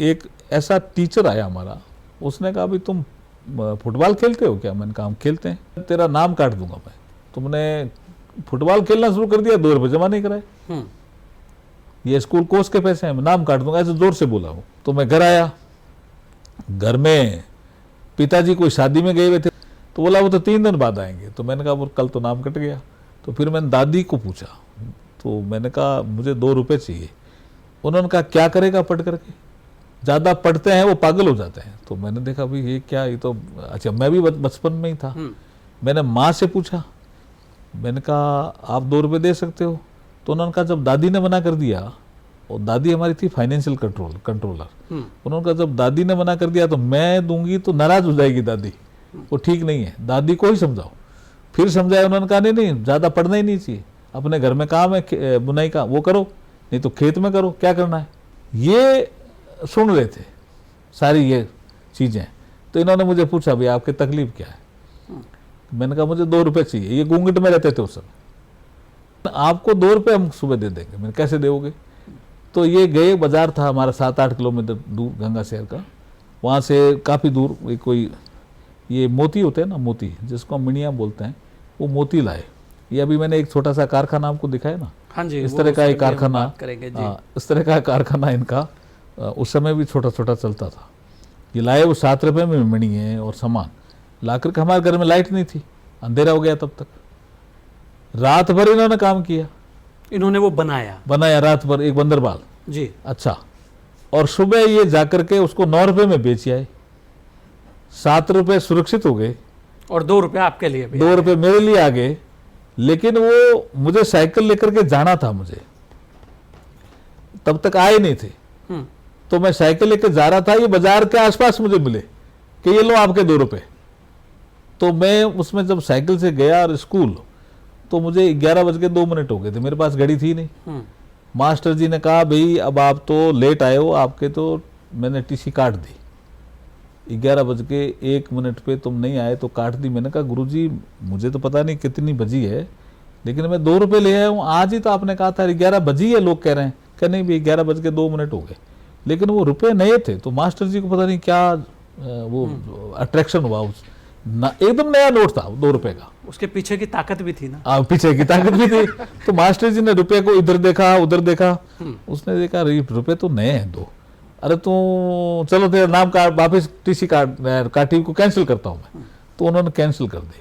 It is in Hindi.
एक ऐसा टीचर आया हमारा, उसने कहा भाई तुम फुटबॉल खेलते हो क्या? मैंने कहा हम खेलते हैं। तेरा नाम काट दूंगा मैं, तुमने फुटबॉल खेलना शुरू कर दिया, 2 रुपये जमा नहीं कराए, ये स्कूल कोर्स के पैसे हैं, मैं नाम काट दूंगा, ऐसे जोर से बोला हूँ। तो मैं घर आया, घर में पिताजी कोई शादी में गए हुए थे, तो बोला वो तो 3 दिन बाद आएंगे। तो मैंने कहा वो कल तो नाम कट गया। तो फिर मैंने दादी को पूछा, तो मैंने कहा मुझे 2 रुपये चाहिए। उन्होंने कहा क्या करेगा पढ़ करके, ज़्यादा पढ़ते हैं वो पागल हो जाते हैं। तो मैंने देखा भाई ये क्या, ये तो अच्छा, मैं भी बचपन में ही था। मैंने माँ से पूछा, मैंने कहा आप 2 रुपये दे सकते हो? तो उन्होंने कहा जब दादी ने मना कर दिया, और दादी हमारी थी फाइनेंशियल कंट्रोलर, उन्होंने कहा जब दादी ने मना कर दिया तो मैं दूंगी तो नाराज हो जाएगी दादी, वो ठीक नहीं है, दादी को ही समझाओ। फिर समझाया, उन्होंने कहा नहीं नहीं ज़्यादा पढ़ना ही नहीं चाहिए, अपने घर में काम है बुनाई का वो करो, नहीं तो खेत में करो, क्या करना है। ये सुन रहे थे सारी ये चीज़ें। तो इन्होंने मुझे पूछा भाई आपकी तकलीफ क्या है? मैंने कहा मुझे 2 रुपये चाहिए। ये घूंघट में रहते थे उस समय। आपको 2 रुपये हम सुबह दे देंगे। मैंने कैसे दोगे? तो ये गए, बाजार था हमारा 7-8 किलोमीटर दूर गंगा शहर का, वहाँ से काफ़ी दूर कोई ये मोती होते हैं ना, मोती जिसको हम मिनिया बोलते हैं, वो मोती लाए। ये अभी मैंने एक छोटा सा कारखाना आपको दिखाया ना, हाँ जी, इस तरह का एक कारखाना, इस तरह का कारखाना इनका उस समय भी छोटा छोटा चलता था। ये लाए, वो 7 रुपये में मिनी है और सामान ला करके, हमारे घर में लाइट नहीं थी, अंधेरा हो गया तब तक। रात भर इन्होंने काम किया, इन्होंने वो बनाया रात भर, एक बंदरबाल जी। अच्छा, और सुबह ये जाकर के उसको 9 रुपये में बेच आए। 7 रुपये सुरक्षित हो गए और 2 रुपये आपके लिए भी, 2 रुपये मेरे लिए आ गए। लेकिन वो मुझे साइकिल लेकर के जाना था, मुझे तब तक आए नहीं थे, तो मैं साइकिल लेकर जा रहा था, ये बाजार के आसपास मुझे मिले कि ये लो आपके 2 रुपये। तो मैं उसमें जब साइकिल से गया और स्कूल, तो मुझे 11:02 हो गए थे, मेरे पास घड़ी थी नहीं। मास्टर जी ने कहा भाई अब आप तो लेट आए हो, आपके तो मैंने टीसी काट दी, 11:01 पे तुम नहीं आए तो काट दी। मैंने कहा गुरुजी मुझे तो पता नहीं कितनी बजी है, लेकिन मैं 2 रुपये ले आया हूँ, आज ही तो आपने कहा था 11 बजी है, लोग कह रहे हैं। क्या नहीं भाई 11:02 हो गए, लेकिन वो रुपये नए थे। तो मास्टर जी को पता नहीं क्या वो अट्रैक्शन हुआ, उस एकदम नया नोट था 2 रुपये का, उसके पीछे की ताकत भी थी ना, पीछे की ताकत भी थी। तो मास्टर जी ने रुपये को इधर देखा उधर देखा, उसने देखा रुपये तो नए हैं 2। अरे तो चलो तेरा नाम का वापस टीसी काटी को कैंसिल करता हूँ मैं। तो उन्होंने कैंसिल कर दी।